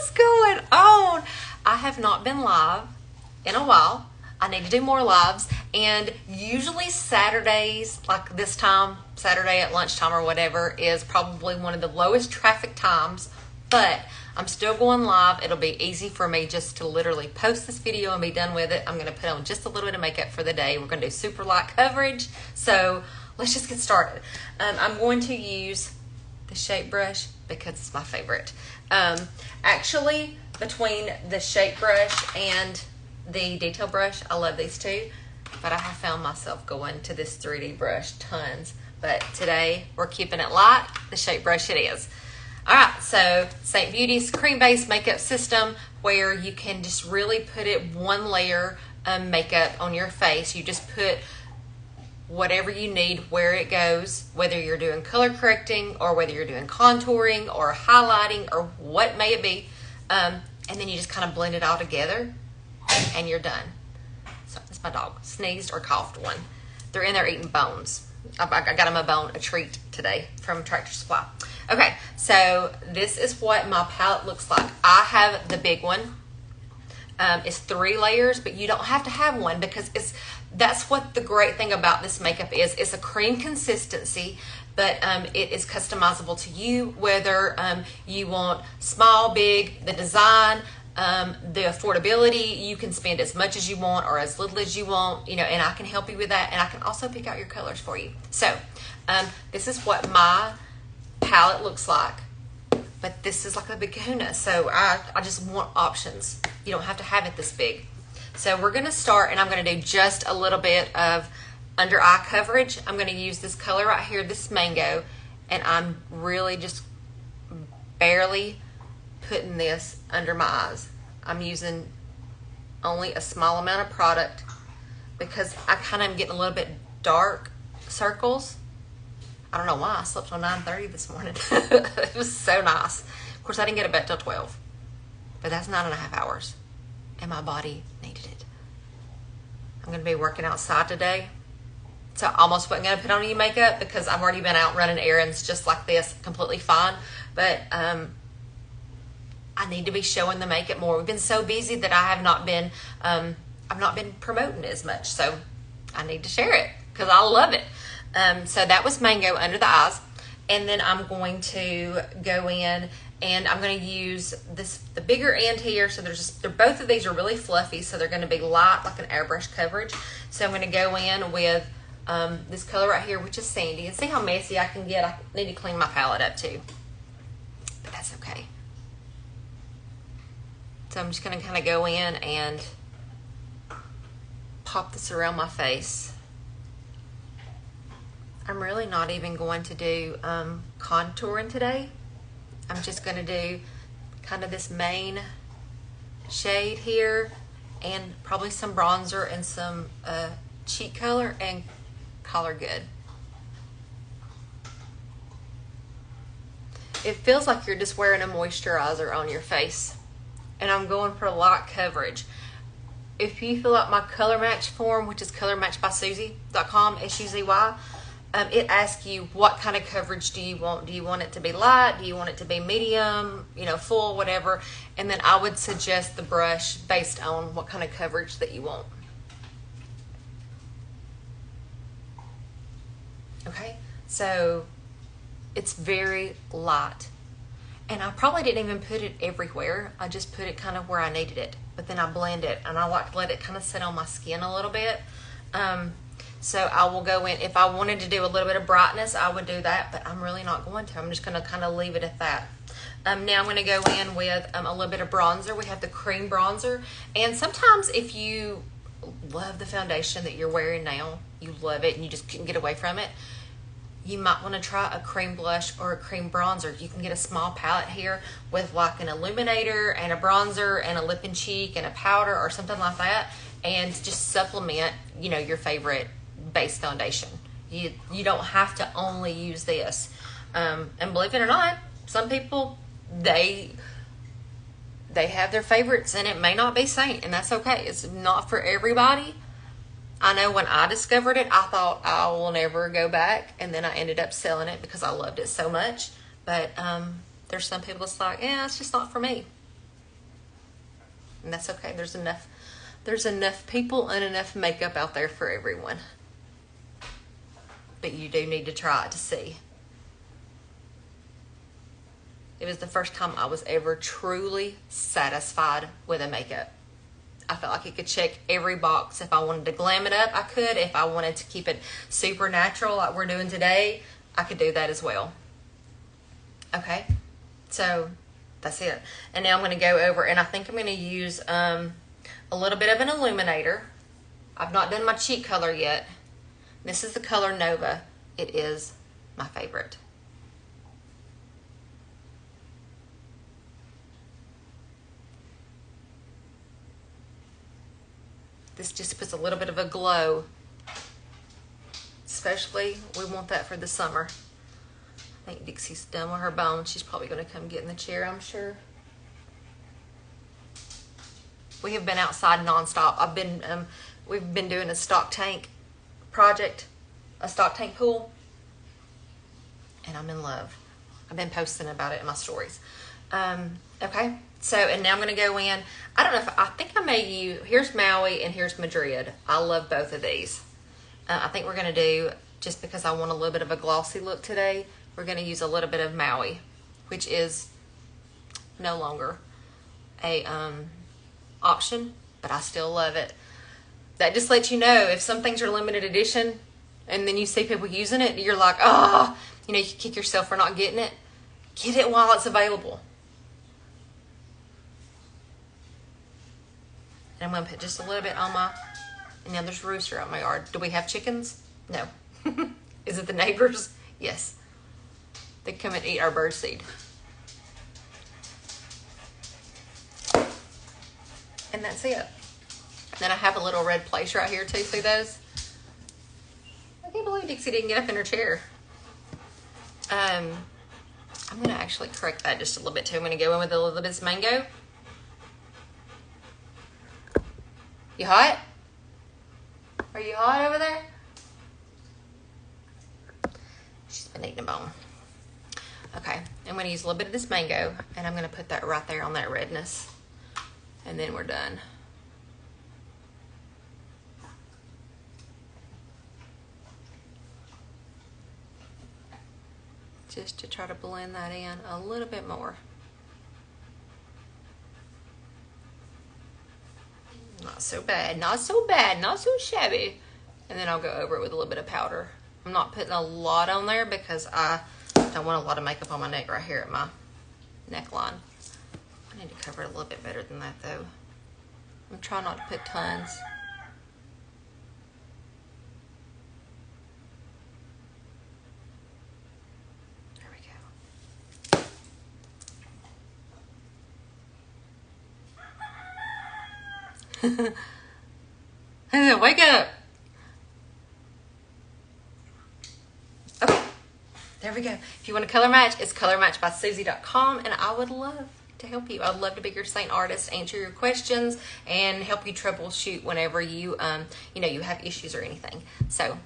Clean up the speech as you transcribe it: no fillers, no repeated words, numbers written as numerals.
What's going on? I have not been live in a while. I need to do more lives, and usually Saturdays, like this time, Saturday at lunchtime or whatever, is probably one of the lowest traffic times, but I'm still going live. It'll be easy for me just to literally post this video and be done with it. I'm going to put on just a little bit of makeup for the day. We're going to do super light coverage, so let's just get started. I'm going to use the shape brush because it's my favorite. Actually, between the shape brush and the detail brush, I love these two, but I have found myself going to this 3D brush tons. But today we're keeping it light. The shape brush it is. All right, so Seint Beauty's cream-based makeup system, where you can just really put it one layer of makeup on your face. You just put whatever you need where it goes, whether you're doing color correcting or whether you're doing contouring or highlighting or what may it be, and then you just kind of blend it all together and you're done. So that's my dog sneezed or coughed one. They're in there eating bones. I got him a treat today from Tractor Supply. Okay, so this is what my palette looks like. I have the big one. It's 3 layers, but you don't have to have one because that's what the great thing about this makeup is. It's a cream consistency, but it is customizable to you, whether you want small, big, the design, the affordability. You can spend as much as you want or as little as you want, and I can help you with that, and I can also pick out your colors for you. So this is what my palette looks like, but this is like a big kahuna, so I just want options. You don't have to have it this big. So we're going to start, and I'm going to do just a little bit of under eye coverage. I'm going to use this color right here, this mango, and I'm really just barely putting this under my eyes. I'm using only a small amount of product because I kind of am getting a little bit dark circles. I don't know why. I slept till 9:30 this morning. It was so nice. Of course, I didn't get to bed till 12, but that's 9.5 hours, and my body needed it. I'm going to be working outside today, so I almost wasn't going to put on any makeup because I've already been out running errands just like this, completely fine. But I need to be showing the makeup more. We've been so busy that I have not been, I've not been promoting as much, so I need to share it because I love it. So that was mango under the eyes, and then I'm going to go in and I'm going to use the bigger end here. So both of these are really fluffy, so they're going to be light, like an airbrush coverage. So I'm going to go in with this color right here, which is sandy, and see how messy I can get. I need to clean my palette up too, but that's okay. So I'm just going to kind of go in and pop this around my face. I'm really not even going to do contouring today. I'm just going to do kind of this main shade here and probably some bronzer and some cheek color and color good. It feels like you're just wearing a moisturizer on your face, and I'm going for light coverage. If you fill out my color match form, which is colormatchbysuzy.com, SUZY, it asks you what kind of coverage do you want. Do you want it to be light? Do you want it to be medium, full, whatever? And then I would suggest the brush based on what kind of coverage that you want. Okay, so it's very light. And I probably didn't even put it everywhere. I just put it kind of where I needed it. But then I blend it, and I like to let it kind of sit on my skin a little bit. So I will go in. If I wanted to do a little bit of brightness, I would do that, but I'm really not going to. I'm just going to kind of leave it at that. Now I'm going to go in with a little bit of bronzer. We have the cream bronzer. And sometimes if you love the foundation that you're wearing now, you love it and you just couldn't get away from it, you might want to try a cream blush or a cream bronzer. You can get a small palette here with like an illuminator and a bronzer and a lip and cheek and a powder or something like that, and just supplement, your favorite base foundation. You don't have to only use this. And believe it or not, some people, they have their favorites, and it may not be Seint, and that's okay. It's not for everybody. I know when I discovered it, I thought I will never go back, and then I ended up selling it because I loved it so much. But there's some people that's like, yeah, it's just not for me. And that's okay. There's enough people and enough makeup out there for everyone. But you do need to try it to see. It was the first time I was ever truly satisfied with a makeup. I felt like it could check every box. If I wanted to glam it up, I could. If I wanted to keep it super natural like we're doing today, I could do that as well. Okay, so that's it. And now I'm going to go over, and I think I'm going to use a little bit of an illuminator. I've not done my cheek color yet. This is the color Nova. It is my favorite. This just puts a little bit of a glow. Especially, we want that for the summer. I think Dixie's done with her bone. She's probably going to come get in the chair, I'm sure. We have been outside nonstop. We've been doing a stock tank project, a stock tank pool, and I'm in love. I've been posting about it in my stories. Okay, so, and now I'm going to go in. I don't know if, I think I may use, here's Maui and here's Madrid. I love both of these. I think we're going to do, just because I want a little bit of a glossy look today, we're going to use a little bit of Maui, which is no longer a option, but I still love it. That just lets you know if some things are limited edition and then you see people using it, you're like, oh, you know, you kick yourself for not getting it. Get it while it's available. And I'm going to put just a little bit on my, and now there's a rooster out in my yard. Do we have chickens? No. Is it the neighbors? Yes. They come and eat our bird seed. And that's it. Then I have a little red place right here too. See those? I can't believe Dixie didn't get up in her chair. I'm going to actually correct that just a little bit too. I'm going to go in with a little bit of mango. You hot? Are you hot over there? She's been eating a bone. Okay, I'm going to use a little bit of this mango, and I'm going to put that right there on that redness. And then we're done. Just to try to blend that in a little bit more. Not so bad, not so bad, not so shabby. And then I'll go over it with a little bit of powder. I'm not putting a lot on there because I don't want a lot of makeup on my neck right here at my neckline. I need to cover it a little bit better than that though. I'm trying not to put tons. There we go. Wake up. Okay, there we go. If you want to color match, it's colormatchbysusie.com, and I would love to help you. I'd love to be your Seint artist, answer your questions, and help you troubleshoot whenever you, you know, you have issues or anything. So